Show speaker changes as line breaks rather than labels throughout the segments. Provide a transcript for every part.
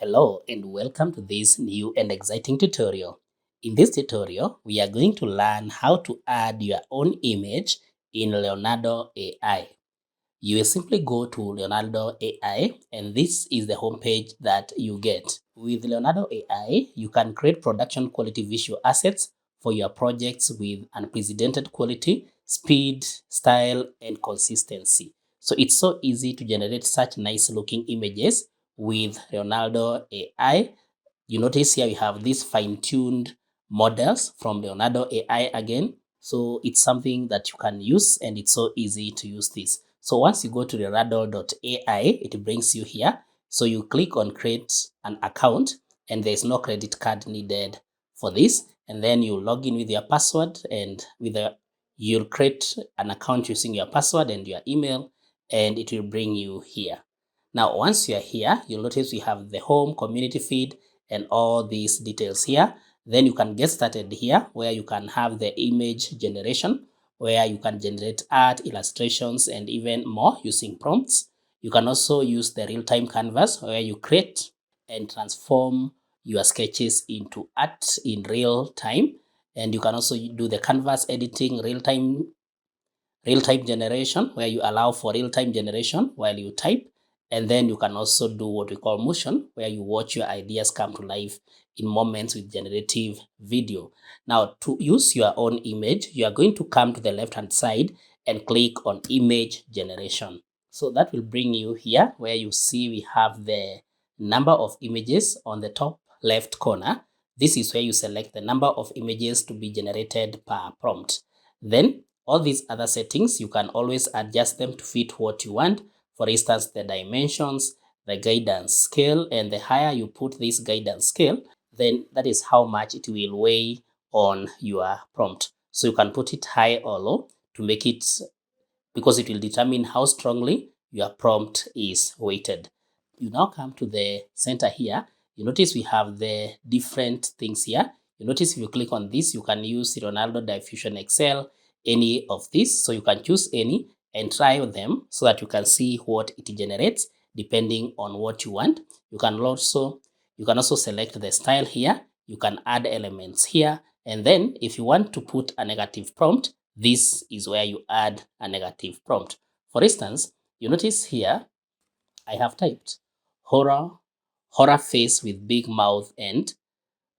Hello and welcome to this new and exciting tutorial. In this tutorial, we are going to learn how to add your own image in Leonardo AI. You will simply go to Leonardo AI and this is the homepage that you get. With Leonardo AI, you can create production quality visual assets for your projects with unprecedented quality, speed, style, and consistency. So it's so easy to generate such nice looking images with Leonardo AI. You notice here we have these fine-tuned models from Leonardo AI again. So it's something that you can use and it's so easy to use this. So once you go to Leonardo.ai, it brings you here. So you click on create an account and there's no credit card needed for this. And then you log in with your password and you'll create an account using your password and your email and it will bring you here. Now, once you're here, you'll notice we have the home, community feed, and all these details here. Then you can get started here where you can have the image generation, where you can generate art, illustrations, and even more using prompts. You can also use the real-time canvas where you create and transform your sketches into art in real time. And you can also do the canvas editing, real-time generation, where you allow for real-time generation while you type. And then you can also do what we call motion, where you watch your ideas come to life in moments with generative video. Now, to use your own image, you are going to come to the left-hand side and click on image generation. So that will bring you here where you see we have the number of images on the top left corner. This is where you select the number of images to be generated per prompt. Then all these other settings, you can always adjust them to fit what you want. For instance, the dimensions, the guidance scale, and the higher you put this guidance scale, then that is how much it will weigh on your prompt. So you can put it high or low to make it, because it will determine how strongly your prompt is weighted. You now come to the center here. You notice we have the different things here. You notice if you click on this, you can use Leonardo Diffusion Excel, any of these. So you can choose any and try them so that you can see what it generates depending on what you want. You can also select the style here. You can add elements here. And then if you want to put a negative prompt, this is where you add a negative prompt. For instance, you notice here, I have typed horror face with big mouth and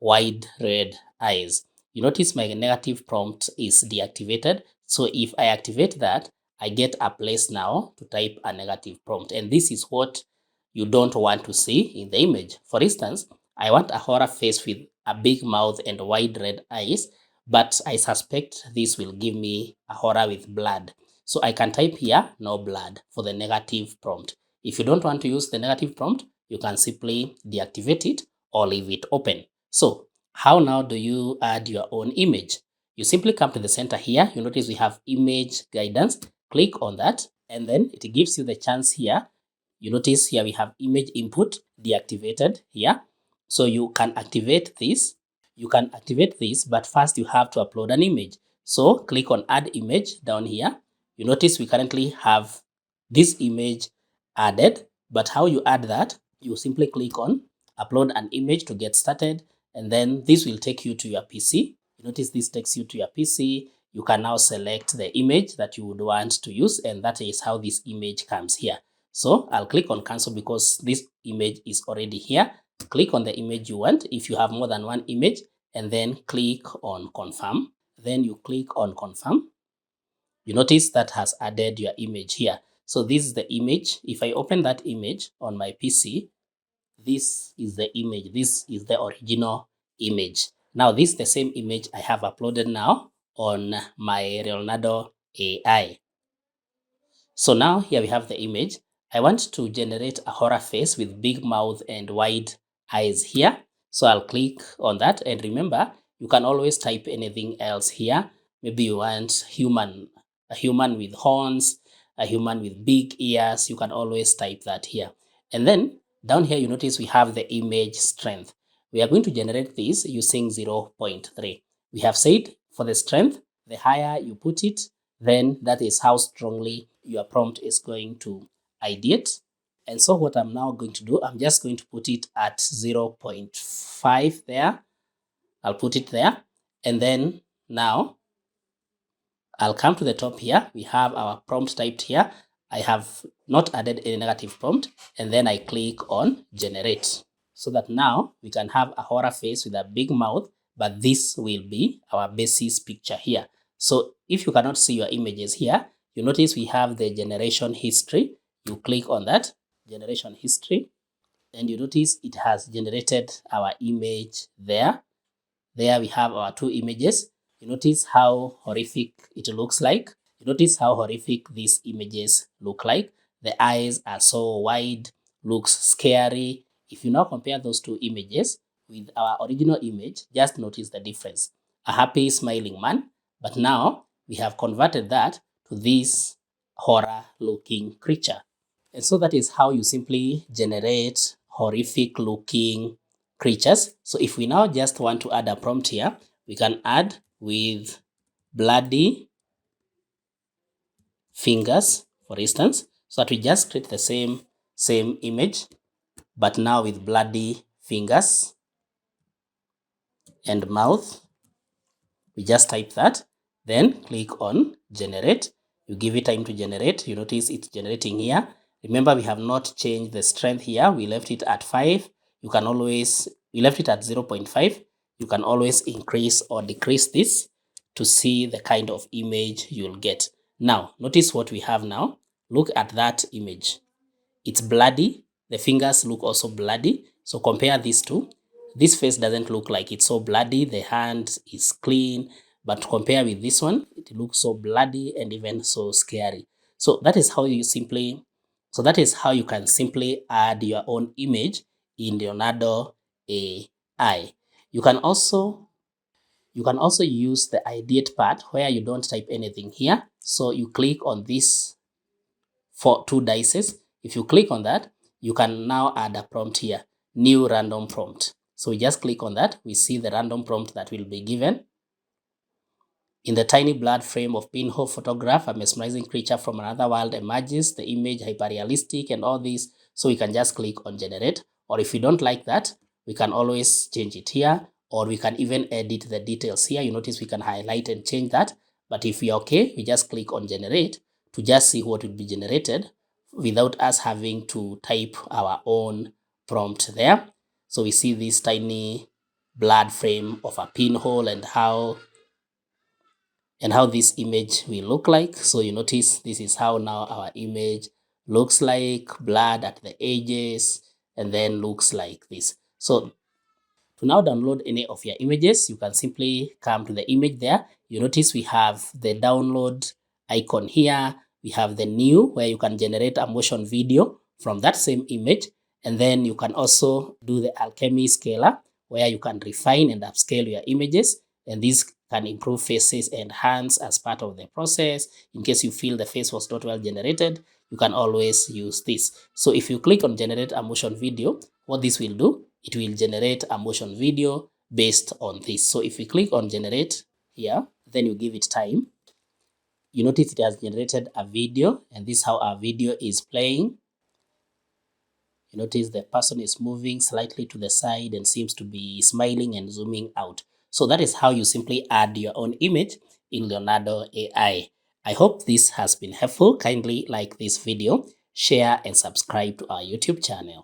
wide red eyes. You notice my negative prompt is deactivated. So if I activate that, I get a place now to type a negative prompt. And this is what you don't want to see in the image. For instance, I want a horror face with a big mouth and wide red eyes, but I suspect this will give me a horror with blood. So I can type here, no blood, for the negative prompt. If you don't want to use the negative prompt, you can simply deactivate it or leave it open. So how now do you add your own image? You simply come to the center here. You notice we have image guidance. Click on that and then it gives you the chance here. You notice here we have image input deactivated here. So you can activate this. But first you have to upload an image. So click on add image down here. You notice we currently have this image added, but how you add that, you simply click on upload an image to get started, and then this will take you to your PC. You notice this takes you to your PC. You can now select the image that you would want to use, and that is how this image comes here. So I'll click on cancel because this image is already here. Click on the image you want if you have more than one image, and then click on confirm. Then you click on confirm. You notice that has added your image here. So this is the image. If I open that image on my PC, this is the image. This is the original image. Now, this is the same image I have uploaded now on my Leonardo AI. So now here we have the image. I want to generate a horror face with big mouth and wide eyes here. So I'll click on that. And remember, you can always type anything else here. Maybe you want a human with horns, a human with big ears. You can always type that here. And then down here, you notice we have the image strength. We are going to generate this using 0.3. We have said for the strength, the higher you put it, then that is how strongly your prompt is going to ideate. And so what I'm now going to do, I'm just going to put it at 0.5 there. I'll put it there. And then now I'll come to the top here. We have our prompt typed here. I have not added any negative prompt. And then I click on generate, so that now we can have a horror face with a big mouth, but this will be our basis picture here. So if you cannot see your images here, you notice we have the generation history. You click on that generation history, and you notice it has generated our image there. There we have our two images. You notice how horrific it looks like. You notice how horrific these images look like. The eyes are so wide, looks scary. If you now compare those two images with our original image, just notice the difference. A happy, smiling man, but now we have converted that to this horror-looking creature. And so that is how you simply generate horrific looking creatures. So if we now just want to add a prompt here, we can add with bloody fingers, for instance, so that we just create the same image, but now with bloody fingers and mouth. We just type that, then click on generate. You give it time to generate. You notice it's generating here. Remember, we have not changed the strength here. We left it at 5. We left it at 0.5. You can always increase or decrease this to see the kind of image you'll get. Now, notice what we have now. Look at that image. It's bloody. The fingers look also bloody. So compare these two. This face doesn't look like it's so bloody. The hand is clean. But compare with this one, it looks so bloody and even so scary. So that is how you can simply add your own image in Leonardo AI. You can also use the ideate part where you don't type anything here. So you click on this for 2 dices. If you click on that, you can now add a prompt here, new random prompt. So we just click on that. We see the random prompt that will be given. In the tiny blood frame of pinhole photograph, a mesmerizing creature from another world emerges, the image hyper-realistic and all this. So we can just click on generate. Or if we don't like that, we can always change it here, or we can even edit the details here. You notice we can highlight and change that. But if we are okay, we just click on generate to just see what will be generated without us having to type our own prompt there. So we see this tiny blood frame of a pinhole and how this image will look like. So you notice this is how now our image looks like, blood at the edges, and then looks like this. So to now download any of your images, you can simply come to the image there. You notice we have the download icon here. We have the new, where you can generate a motion video from that same image. And then you can also do the alchemy scaler, where you can refine and upscale your images. And this can improve faces and hands as part of the process. In case you feel the face was not well generated, you can always use this. So if you click on generate a motion video, what this will do, it will generate a motion video based on this. So if we click on generate here, then you give it time, you notice it has generated a video, and this is how our video is playing. You notice the person is moving slightly to the side and seems to be smiling and zooming out. So that is how you simply add your own image in Leonardo AI. I hope this has been helpful. Kindly like this video, share and subscribe to our YouTube channel.